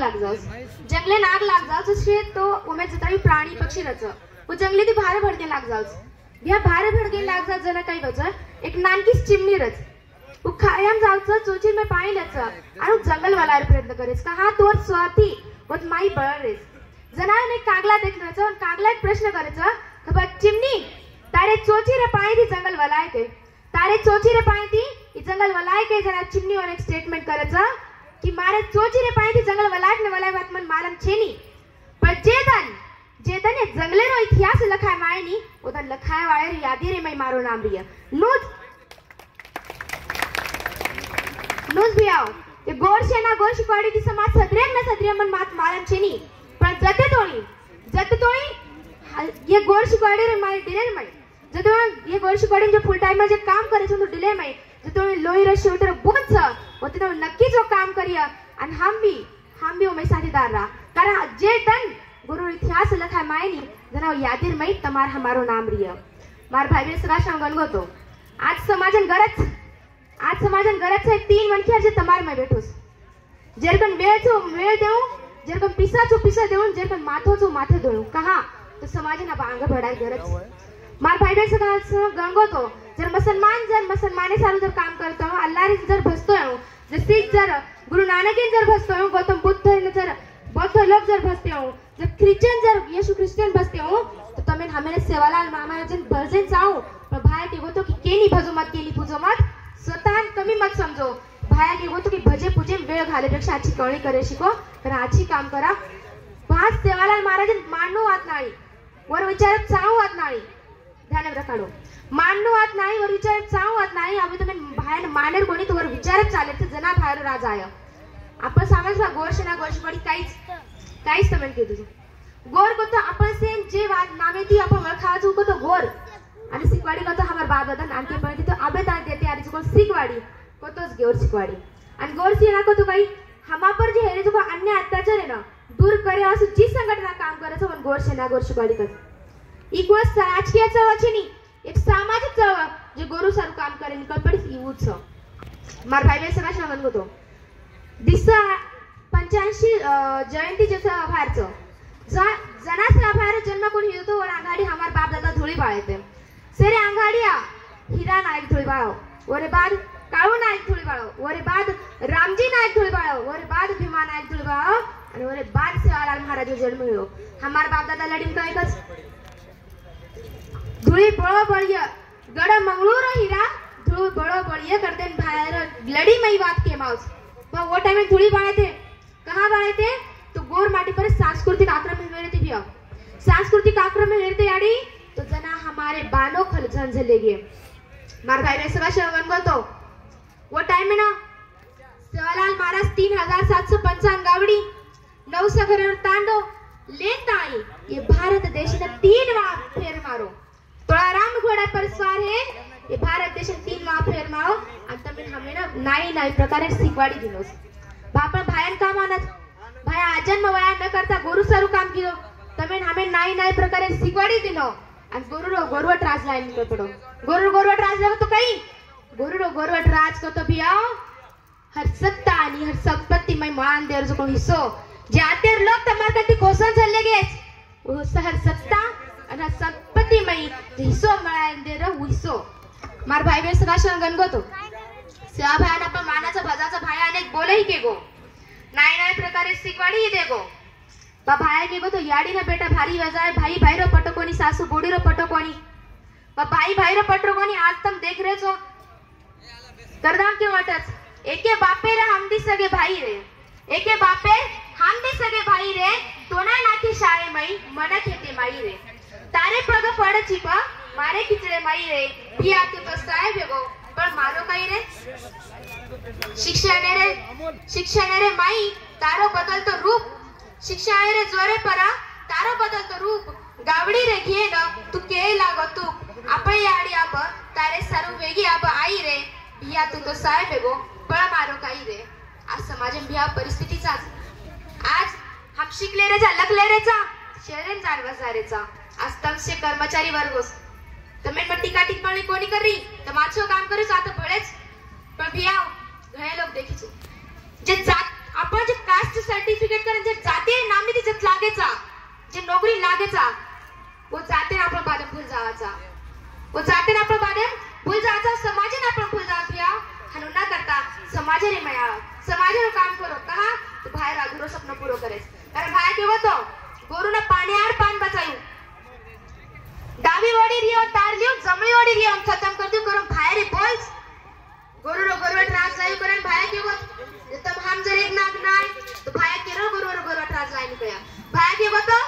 लाग जाओस जंगले नाग लाग जाओस उससे तो उमे जितना भी प्राणी पक्षी रच वो जंगली ती भारे भड़के लाग जाओस या भारे भड़के लाग जाओस जना काही वजह एक नानकी चिमणी रच वो खायम जाओस चोचीर में पाणी लच आणि जंगल वालार प्रयत्न करेस का हा तोर स्वाती वत माई बळ रेस जना ने कागला देखनच और कागला एक प्रश्न करेच खबर चिमनी तारे चोचीर पाणी ती जंगल वलाय के तारे चोचीर पाणी ती जंगल वलाय के जना चिमनी और एक स्टेटमेंट करेच कि मारे चोचीर पाणी ती जंगल वलाय ने वलाय बात मन मालम छेनी पर जेतन ये जंगले रो इतिहास लखाय मायनी ओदन लखाय वाळे यादी रे मई मारो नाम रिया नूज भी आओ ये गोर सेना गोर शिकवाड़ी की समाज सदरे मन मात मालम छेनी पण जते तोड़ी ये गोर शिकवाड़ी रे मारे डिले में जतो ये गोर शिकवाड़ी जो फुल टाइम में जे काम करे छो तो डिले में जतो लोई रे शोटर बहुत छ होते तो नक्की जो काम करिया अन हम भी ओ में साथीदार रहा कारण जे तन गुरु इतिहास लखाय मायनी जना यादीर मई तमार हमारो नाम रिया मार भाई बे सगा संगन गो तो आज समाजन गरज से 3 मनखिया जे तमार में बैठोस जेरकन वेळ देऊ जेरकन पिसा देऊ जेरकन माथे देऊ कहा तो समाजन अब आगे बढ़ाई गरज मार भाई बे सगा गंगो तो जर मुसलमाने सारू जर काम करतो अल्लाह रे जर भसतो जर सिख जर गुरु नानक जर भसतो गौतम बुद्ध जर बौद्ध लोग जर भसते हो जर क्रिश्चियन जर यीशु क्रिश्चियन भसते हो तो तमें हमें सेवालाल मामा जन भजन चाहो पर भाई के वो तो कि केनी भजो मत केनी पूजो मत स्वतः कमी मत समझो भाया के वो तो कि भजे पूजे वेळ घालेपेक्षा आजची कळणी करे शिको तर आजची काम करा भास सेवालाल महाराजन माननो वात नाही वर विचार चाहू वात नाही ध्यान रखाडो माननो वात नाही वर विचार चाहू वात नाही अभी तुम्ही भाया मानेर कोणी तो वर विचारच चाले तर जना भायर राजा आया आपण समजला गोरशना गोरशपडी काहीच तमें के तुझे गोर को तो अपन से जे बात नामे थी अपन वळखा जो को तो गोर आणि सिकवाडी को तो हमार बाप दादा नानके पडती तो अबे ता देते यार जो सिकवाडी को तोच गोर सिकवाडी आणि गोर सिना को तो काही हमा पर जे हेरे जो अन्य अत्याचार है ना दूर करे असं जी संघटना काम करायचं पण गोर सेना गोर सिकवाडी कर इक्वल राजकीय चळवळीनी एक सामाजिक चळवळ जे गोरु सारू काम करे निकल पडी यूथ मार भाई बे सगळा श्रवण होतो दिसा 85 जयंती जैसा बाहेरचं जनास बाहेर जन्म कोण हितो वर आघाडी हमार बाप दादा धुळी बाळते सेरे आघाडिया हीरा नायक धुळी बाळो वरे बाद काळू नायक धुळी बाळो वरे बाद रामजी नायक धुळी बाळो वरे बाद भीमा नायक धुळी बाळो आणि वरे बाद सेवालाल महाराज जन्म हियो हमार बाप दादा लडीन काय कस धुळी बळो बळिय गड मंगळूर हीरा धुळी बळो बळिय करते बाहेर लडी मई बात के माउस वो टाइम में धुली बाड़े थे कहाँ बाड़े थे तो गोर माटी पर सांस्कृतिक आक्रमण हुए थे भैया सांस्कृतिक आक्रमण हुए थे यानी तो जना हमारे बानो खल झंझलेगे मार भाई ने सगा श्रवण को तो वो टाइम में ना सेवालाल महाराज 3755 गावड़ी 900 घर तांडो लेता आई ये भारत देश ने 3 बार फेर मारो तोड़ा राम घोड़ा पर सवार है ये भारत देश 3 बार फेर मारो आणि तमें हमें ना नाई प्रकारे सिकवाडी दिनोस बापा भायन काम आणत भाया आजन्म वया न करता गुरु सारू काम कियो तमें हमें नाई प्रकारे सिकवाडी दिनो आणि गोरुवट राज लाइन को पड़ो गोरुवट राज तो कई गोरुवट राज को तो भी आओ हर सत्ता आणि हर संपत्ति में मान देर जो को हिस्सो जातेर लोग तमार कती घोषण चले गे वो हर सत्ता आणि हर संपत्ति में हिस्सो मान देर हिस्सो मार भाई बे सगा संगन गो तो सेवा भायाना पण मानाचा भजाचा भाया अनेक बोले ही के गो नाई प्रकारे सिकवाडी दे गो बा भाया के गो तो याडी ना बेटा भारी वजाय भाई भाईरो पटकोनी सासू बोडीरो पटकोनी बा भाई भाईरो पटकोनी आज तुम देख रहे छो करदाम के वाटच एके बापे रे हम दी सगे भाई रे एके बापे हम दी सगे भाई रे तोना नाकी शाळे मई मन खेते माई रे तारे पग पड छिपा मारे खिचड़े माई रे भी आके तो साहेब गो पर मारो कई रे शिक्षा ने रे माई तारो बदलतो रूप शिक्षा रे जोरे परा तारो बदलतो रूप गावडी रे घे न तू के लागो तू आपण याडी आप तारे सारू वेगी आप आई रे बिया तू तो साहेब गो पण मारो कई रे आज समाजन बिया परिस्थितीचा आज हम शिकले रे जा लकले रे चा शहरेन जानवा रे चा आज तमसे कर्मचारी वर्गोस तमें मट्टी का टिप्पणी कोनी करी तमाचो काम करे तो आता भळेच पण बिया घणे लोक देखी छो जे जात आपण जे कास्ट सर्टिफिकेट करून जे जाते नामनी तिच्यात लागेचा जे नोकरी लागेचा वो जाते ना आपण बादम भूल जावाचा वो जाते ना आपण बादम भूल जावाचा समाजन आपण भूल जावया हनु ना करता समाजरे मया समाजरे काम करो कहा तो बाहेर अधूरो स्वप्न पूरो करेस कारण बाहेर केવો तो गोरुना पाणी आड पान बचाયું डावी वाडी रियो तार लियो जमणी वाडी रियो हम खत्म कर दू करून बाहेर बोल्स गोरुरो गोरवा ट्रांस लायो करण बाहेर केવો तब हम जर एक नाग नाय तो बाहेर केरो गोरुरो गोरवा ट्रांस लाईन कया बाहेर केવો तो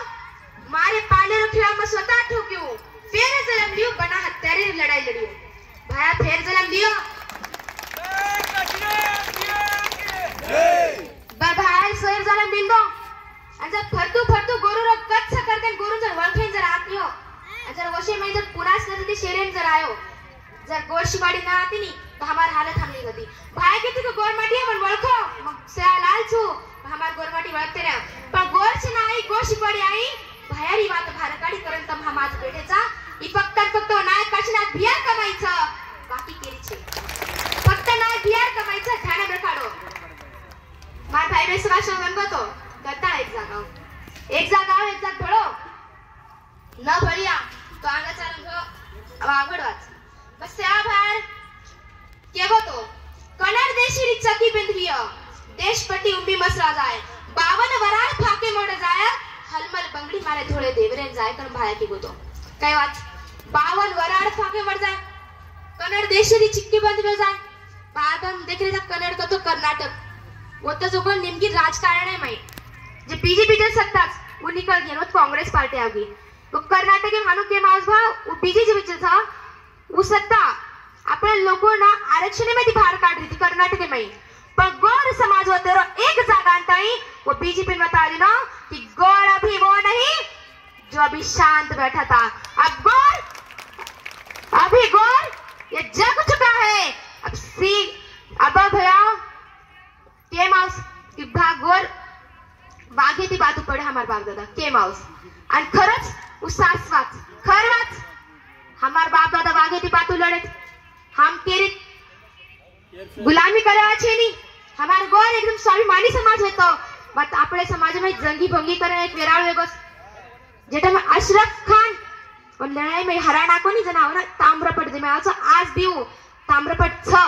मारे पाले रखिया में स्वतः ठोक्यो फेर जलम लियो बना हत्यारे लड़ाई लड़ियो भाया फेर जलम लियो भाई सोयर जलम मिल दो जर फरतू फरतू गोरुरो कच्छ करते गोरु जर वळखेन जर आत्यो जर वशे में जर पुरास नदी शेरेन जर आयो जर गोरशीवाड़ी ना आती नी तो हमार हालत हमनी गती भाई के तो गोरमाटी मन वळखो मग से लाल छु हमार गोरमाटी वळखते रे पण गोरछ ना आई गोरशीवाड़ी आई बाहेरी वात भारकाडी करण तम हम आज बेठेचा ई फक्त नायक काशीनाथ बियार कमाईचं बाकी केली छे फक्त नायक बियार कमाईचं ध्यान रखाडो मार भाई बे सवा संगन गतो गता एक जागा भळो न भळिया तो आगा चालू आवडवाच बस त्या भार केवो तो कन्नड देशी चकी बिंदविय देशपट्टी उंबी मसरा जाय 52 वराळ फाके मोड जाय हलमल बंगड़ी मारे थोड़े देवरेन जाय कर भाया की गोतो काय वाच 52 वराळ फाके मोड जाय कन्नड देशी चिक्की बिंदविय जाय बाद हम देख रहे था कन्नड का तो कर्नाटक वो तो जो कोण नेमकी राजकारण है माई जे बीजेपी जे सत्ताच वो निकल गया नो कांग्रेस पार्टी आ गई वो कर्नाटक के मानो के मास भाव वो बीजेपी विच था वो सत्ता अपने लोगों ना आरक्षण में बाहर काट रही थी कर्नाटक में पर गौर समाज होते एक जागा अंताई वो बीजेपी में बता दी ना कि गौर अभी वो नहीं जो अभी शांत बैठा था अब गौर ये जग चुका है अब भैया के माउस की भागोर वागे ती बात पडे हमार बाप दादा के माउस आणि खरंच उसासवाच खरवाच हमार बाप दादा वागे ती बात लड़त हम केरी गुलामी करवा छे नी हमार गोर एकदम स्वाभिमानी समाज होतो बट आपले समाज में जंगी भंगी करे एक वेराळ वेगोस जेटा में अशरफ खान और लड़ाई में हराना को नहीं जनावर ताम्रपट दे में आज भी ताम्रपट 6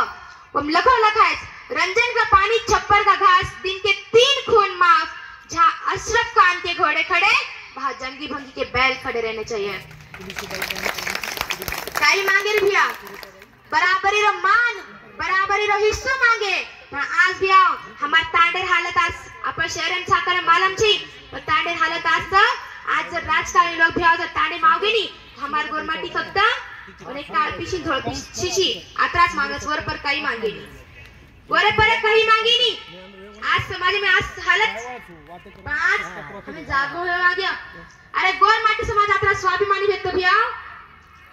वो लखो लखाए रंजन का पानी छप्पर का घास दिन के 3 खून माफ जहां अशरफ खान के घोड़े खड़े वहां जंगी भंगी के बैल खड़े रहने चाहिए काई मांगे रे भैया बराबरी रो मान बराबरी रो हिस्सो मांगे पण आज भी आओ हमार तांडेर हालत आज आपण शहरन साकर मालम छी पण तांडेर हालत आज आज जर राजकारणी लोग भी आओ जर तांडे मावगे नी हमार गोरमाटी फक्त और एक काळ पिशी धोळ पिशी आत्रास मांगस वर पर काही मांगे नी वर पर काही मांगे नी आज समाज में आज हालत आज हमें जागो हो गया अरे गोरमाटी समाज आत्रा स्वाभिमानी व्यक्त भी आओ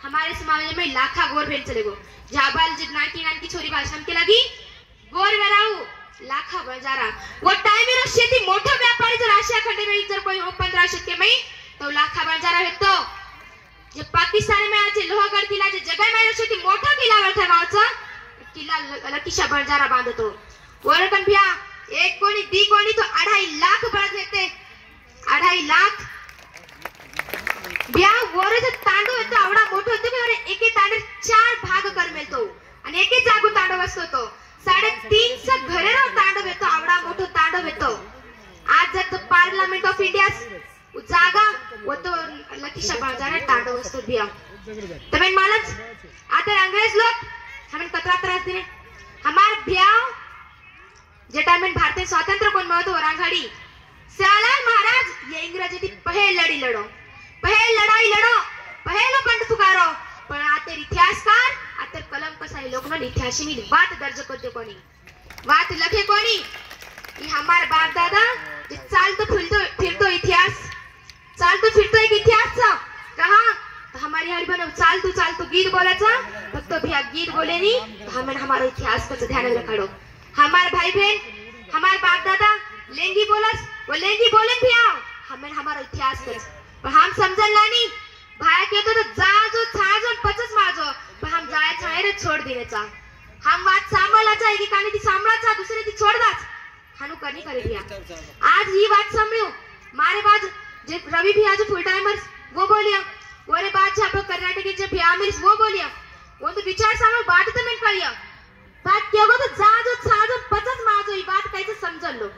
हमारे समाज में लाखा गोर भेल चले गो जाबाल जित 99 की छोरी भाषण के लगी गोर वराऊ लाखा बजारा वो टाइम में शेती मोठा व्यापारी जर आशिया खंड में जर कोई हो 15 शतके में तो लाखा बजारा है तो जे पाकिस्तान में आज लोहागढ़ किला जे जगह में शेती मोठा किला बैठा गावचा किला लकीशा बजारा बांधतो वरकन भैया एक कोणी दी कोणी तो 2.5 लाख बळद येते 2.5 लाख बिया वरच तांडव येतो आवडा मोठो होतो की एके तांडे 4 भाग कर मिळतो आणि एके जागो तांडव असतो तो 350 घरे रो तांडव येतो आवडा मोठो तांडव येतो आज जर तो पार्लिमेंट ऑफ इंडिया जागा वो तो लकीशा बाजार तांडव असतो बिया तमे मालच आता अंग्रेज लोग हमें कतरा त्रास दिने हमार बिया जे टाइम में भारतीय स्वातंत्र्य कोण मिळतो वरांघाडी सियालाल महाराज ये इंग्रजी ती पहल लड़ाई लड़ो पहलो पंड पुकारो पण आते इतिहासकार आते कलम कसाई लोग न इतिहासी में बात दर्ज करते कोणी बात लखे कोणी ये हमार बाप दादा जे चालतो फिरतो इतिहास चालतो फिरतो एक इतिहास कहा तो हमारी हरी बनो चालतो गीत बोलाचा फक्त भैया गीत बोले नी तो हमें हमारा इतिहास का ध्यान रखड़ो हमार भाई बहन हमार बाप दादा लेंगी बोलस वो लेंगी बोले भैया हमें हमारा इतिहास का पर हम समझन लानी भाया कहतो तो जाजो छाजो पचस माजो पर हम जाय छाय रे छोड़ देनेचा हम बात सांभाळाचा आहे की कानी ती सांभाळाचा दुसरी ती छोडदाच हानु करनी करे भैया आज ये बात समझो मारे बाद जे रवि भैया जो फुल टाइमर्स वो बोलिया ओरे बाद जे आप कर्नाटक के जे भैया मिल्स वो बोलिया वो तो विचार सामने बात तो मैं करिया बात क्या हो तो जाजो छाजो पचस माजो ये बात कैसे समझ लो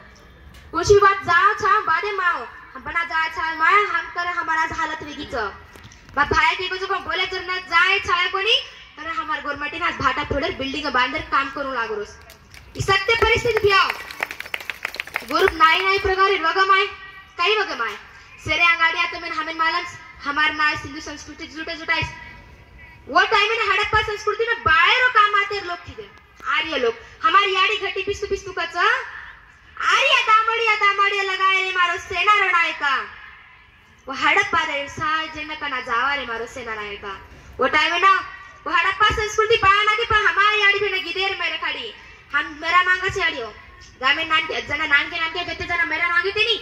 कुछ भी बात जाओ छा बादे माओ हम बना जाए छा माया हम करे हमारा हालत वेगीच बा भाया के को बोले जर ना जाए छाया कोणी तर हमार गवर्नमेंट ना भाटा फोडर बिल्डिंग बांधर काम करू लागरोस ई सत्य परिस्थिती भैया गुरुप नाही प्रकारे वगमाय काही वगमाय सेरे अंगाडी आता मैं हमें मालम हमार नाय सिंधु संस्कृती जुटे जुटाइस वो टाइम में हड़प्पा संस्कृती में बाहेरो काम आते लोग थी आर्य लोग हमारी याडी घटी पिस्तु पिस्तु कच आर्य दामड़ी लगाए रे मारो सेना रणनायका वो हड़प्पा रे साजन कना जावा रे मारो सेना नायका वो टाइम में ना वो हड़प्पा संस्कृति पाना के पर हमारी याडी पे न गिदेर मेरे खड़ी हम मेरा मांगा से याडियो गामे नान के जना नान के गते जना मेरा मांगे तेनी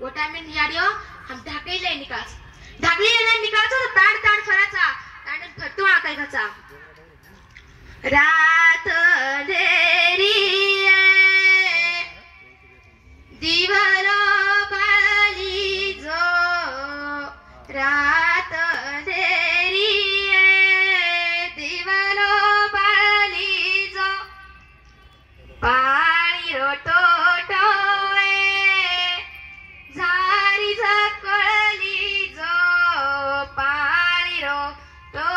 वो टाइम में याडियो हम ढाकले निकाल तो ताण फराचा ताण फटू आकाय घचा रात अंधेरी दिवलो बाली जो रात अंधेरी दिवलो बाली जो पाणी रोटो झारी झकळली जो पाणी रोटो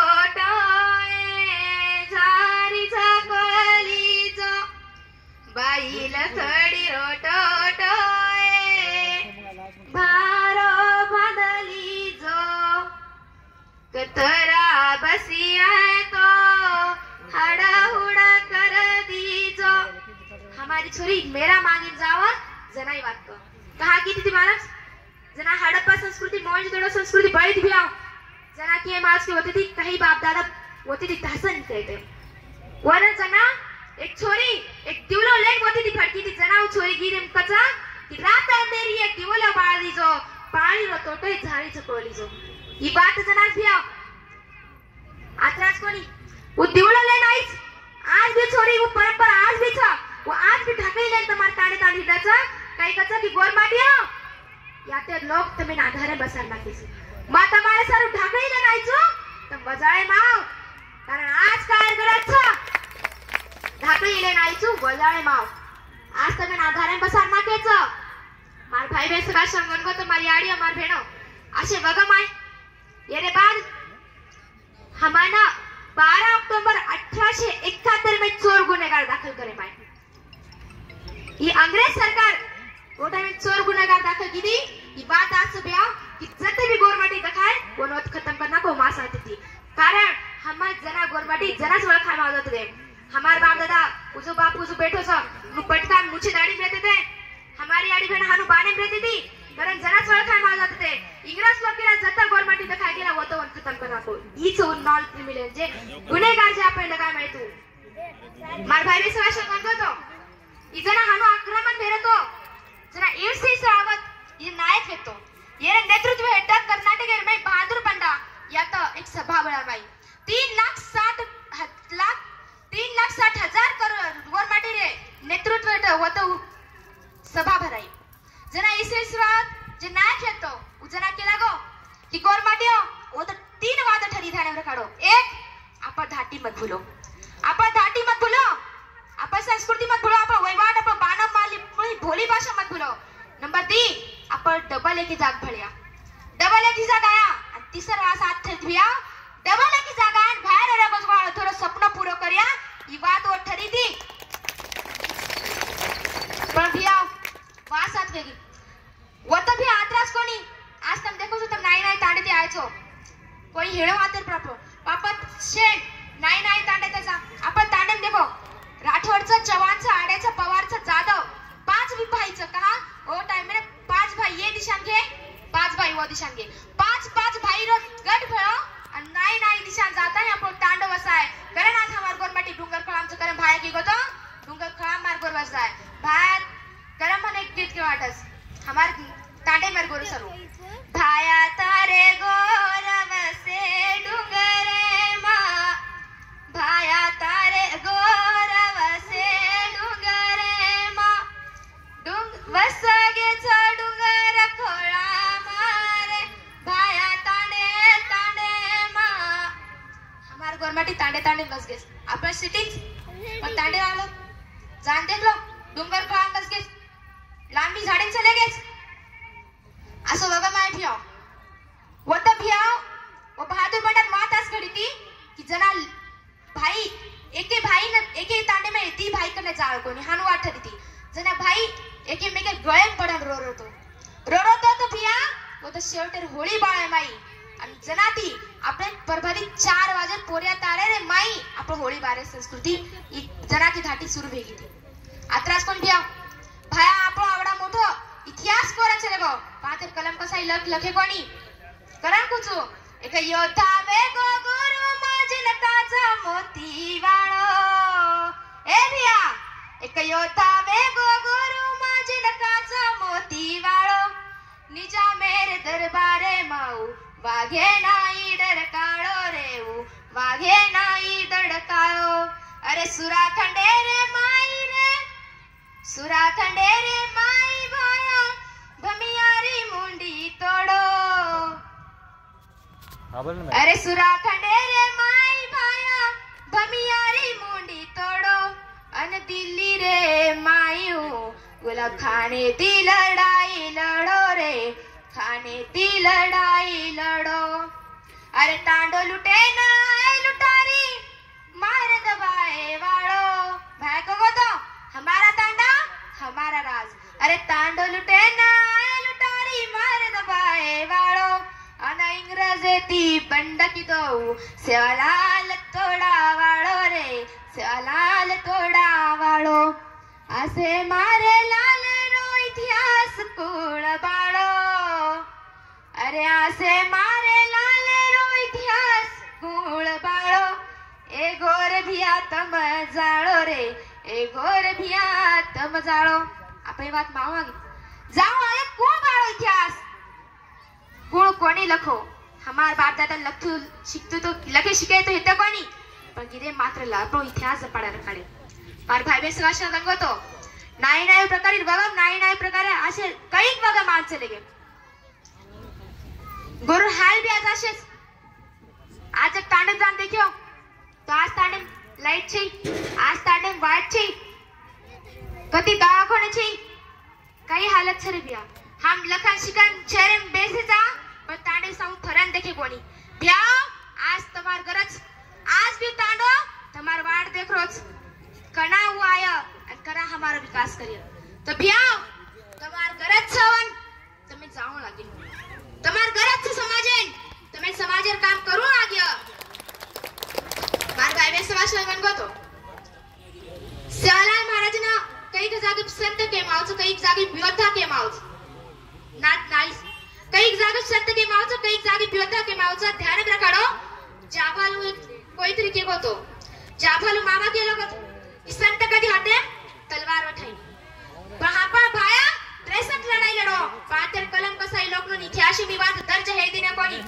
झारी झकळली जो बाईल थडी रोटो भारो बांधली जो कतरा बसिया तो हड़ा हुड़ा कर दी जो हमारी छोरी मेरा मांगी जावा जनाई बात को कहा की थी मानस जना हड़प्पा संस्कृति मोहनजोदड़ो संस्कृति बड़ी थी आओ जना की मास के होती थी कहीं बाप दादा होती थी दहसन कहते वर जना एक छोरी एक दिवलो लेक होती थी फड़की थी जना वो छोरी गिरी कचा कि रात अंधेरी एक दिवलो बाल दी जो पानी रो टोटो झाड़ी चकोली जो ये बात जना भी आओ आत्रास कोनी वो दिवलो ले नाइस आज भी छोरी वो परंपरा आज भी था वो आज भी ढाकई ले तुम्हार ताने ताने डचा कई कचा की गोर माटिया याते लोग तुम्हें आधारे बसार नाखीस मां तुम्हारे सारू ढाकई ले नाइचो तुम बजाए माव कारण आज काय करत छ ढाकई ले नाइचो बजाए माव आज तुम्हें आधारे बसार नाखेच मार भाई बहन सगळा संगन को तुम्हारी आड़ी मार भेणो असे वगमाय येरे बाद हमारा 12 अक्टूबर 1871 में चोर गुनेगार दाखल करे माय ये अंग्रेज सरकार वो टाइम चोर गुनेगार दाखल की थी ये बात आज सुबह आओ कि जते भी गवर्नमेंट दिखाए वो नोट खत्म करना को मास आती थी कारण हमार जना गवर्नमेंट जना सोला खाना आवत थे हमार बाप दादा उजो बाप उजो बैठो छ नु पटका मुछे दाढ़ी रहते थे हमारी आड़ी बहन हानु बाने रहती थी कारण जना सोला खाना आवत थे इंग्रज लोग केला जता गवर्नमेंट दिखाई गेला वो तो खत्म करना को ई सो नॉन क्रिमिनल जे गुनेगार जे आपण लगाय माय तू मार भाई ने सवाश करतो तो इजना हानु आक्रमण भेरतो जना एडसी रावत ये नायक हेतो ये नेतृत्व हेटा कर्नाटक में बहादुर पंडा या तो एक सभा बळावाई 3,60,000 करोड़ गवर्नमेंट रे नेतृत्व हेटा होतो सभा भराई जना एडसी रावत जे नायक हेतो उजना केला गो की गवर्नमेंट वो तो 3 वाद ठरी थाने रखाडो एक आपण धाटी मत भूलो आपण संस्कृति मत भूलो आपण वैवाड आपण बाणम माली भोली भाषा मत भूलो नंबर 3 आपण डबल एक जाग भळ्या डबल एक जाग आया आणि तिसरा साथ ठेविया डबल एक जाग आया बाहेर रे बजवाळ थोडं स्वप्न पूर्ण करिया ही बात वो ठरी थी पण भैया वासात वेगी वो तो भी आत्रास कोणी आज तुम देखो तो तुम नाही तांडे ते आयचो कोणी हेळो आतर प्रॉपर पापत शेण नाही तांडे त्याचा आपण तांडम देखो राठौड़चा चव्हाणचा आड्याचा पवारचा जाधव 5 भाईचं कहा ओ टाइम में 5 भाई ये दिशा घे 5 भाई वो दिशा घे 5 भाई रो गट भयो आणि नाही दिशा जाता है आपण तांडव वसाय कारण आज हमार गोरमाटी डुंगर खळामचं कारण भाई की गोतो डुंगर खळाम मार गोर वसाय भाई करम मन एक गीत के वाटस हमार तांडे मार गोर सरू भाया तारे गोर वसे डुंगरे मा भाया तारे गोर वसे डुंगरे मा तांडे तांडे बस गेस आपण सिटीज पण तांडे आलो जान देखलो डोंगर पार बस गेस लांबी झाडे चले गेस असं बघा माय भियाव वत भियाव वो बहादुर बंडर मातास खड़ी थी कि जना भाई एके भाई न एके तांडे में ती भाई कने जाळ कोणी हानु वाटत थी जना भाई एके मेके गळे पडन रो तो भिया वो तो शेवटेर होळी बाळे माई आणि जना ती આપણે પરભરી 4 વાગે પોરિયા તારે રે માઈ આપણો હોળી બારે સંસ્કૃતિ ઈ जना ती धाटी सुरू भेगी थी आत्रास कोण भिया भाया આપણો आवडा मोठो इतिहास कोरा चले गो पातेर कलम कसाई लखे कोणी करण कुचो एक योद्धा वेगो गुरु माझिन काचा मोती वाळो ए भिया एक योद्धा वेगो गुरु माझिन काचा मोती वाळो निजा मेरे दरबारे माऊ वाघे नाई डरकाळो रेऊ वाघे नाई डरकाळो अरे सुरा खंडे रे माई भाया भमियारी मुंडी तोडो अरे सुरा खंडे रे माई भाया भमियारी मुंडी तोडो अन दिल्ली रे मायू गुलाब खाने ती लड़ाई लड़ो रे खाने ती लड़ाई लड़ो अरे तांडो लुटे ना लुटारी मार दबाए वाड़ो भाई को तो हमारा तांडा हमारा राज अरे तांडो लुटे ना लुटारी मार दबाए वाड़ो अन इंग्रजे ती बंड की दो सेवालाल तोड़ा वाड़ो रे सेवालाल तोड़ा वाड़ो आसे मारे लाल रो इतिहास कूड़ बाड़ो अरे आसे मारे लाल रो इतिहास कूड़ बाड़ो ए गोर भिया तम जाळो रे ए गोर भिया तम जाळो आपली बात मावागी जाओ आले कोण बाळो इतिहास कोण कोणी लखो हमार बाप दादा लखू शिकतो तो लखे शिके तो हेते कोणी पण गिरे मात्र लापो इतिहास पडायला काढे पार भाई बे सवाशा रंगतो नाई प्रकारे बघा नाई प्रकारे असे काही बघा मान चले गे गुरु हाल भी आज असेच आज एक तांडे जान देखियो तो आज तांडे लाइट छी आज तांडे वाइट छी कति दवाखाने छी काही हालत छरे बिया हम लखन शिकन चेहरे में बेसे जा पर तांडे साउ फरन देखे कोनी बिया आज तुम्हार गरज आज भी तांडो तुम्हार वाट देख रोज कना हुआ आया और करा हमारा विकास करिए तो बिया तुम्हार गरज छवन तुम्हें जाओ लागे तुम्हार गरज छ समाजेन तुम्हें समाजेर काम करू आग्या मार भाई वे समाज लगन गो तो सेवालाल महाराज ना कई जागे संत के मावच कई जागे योद्धा के मावच नाट नाइस कई जागे संत के मावच कई जागे योद्धा के मावच ध्यान रखाडो जाभालू कोई तरीके को तो जाभालू मामा के लोग संत कधी होते तलवार उठाई वहां भाया 63 लड़ाई लड़ो पातेर कलम कसाई लोग नो 88 विवाद दर्ज है दिने कोनी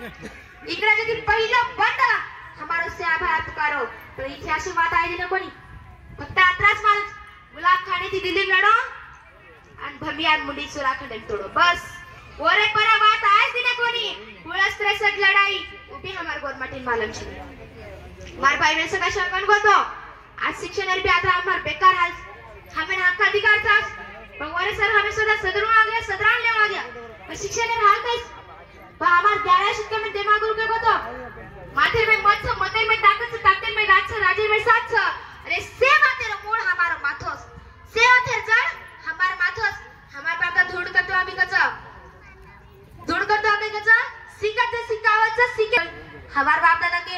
इकडे जदी पहिला बंद हमारो से आभार पुकारो तो 88 बात आई दिने कोनी फक्त आत्रास माल गुलाब खाने थी दिल्ली लड़ो अन भमियान मुंडी सुराखंड तोड़ो बस ओरे पर बात आज दिने कोनी 63 लड़ाई उभी हमार गोरमाटीन मालम छे मार भाई ने सका शंकन को तो आज शिक्षण भी आता हमार बेकार हाल हमें हक अधिकार था भगवान सर हमें सदा सदरों आ गया सदरान ले आ गया पर शिक्षण हाल कैस पर हमार 11 शिक्षा में दिमाग रुके को तो माथे में मत से मते में ताकत में राज से राजे में साथ से अरे सेवा तेरा मूळ हमारा माथोस सेवा तेर जड़ हमार माथोस हमार बाप का धूड़ करतो आम्ही कचा धूड़ करतो आम्ही कचा सिकत सिकावत सिके हमार बाप दादा के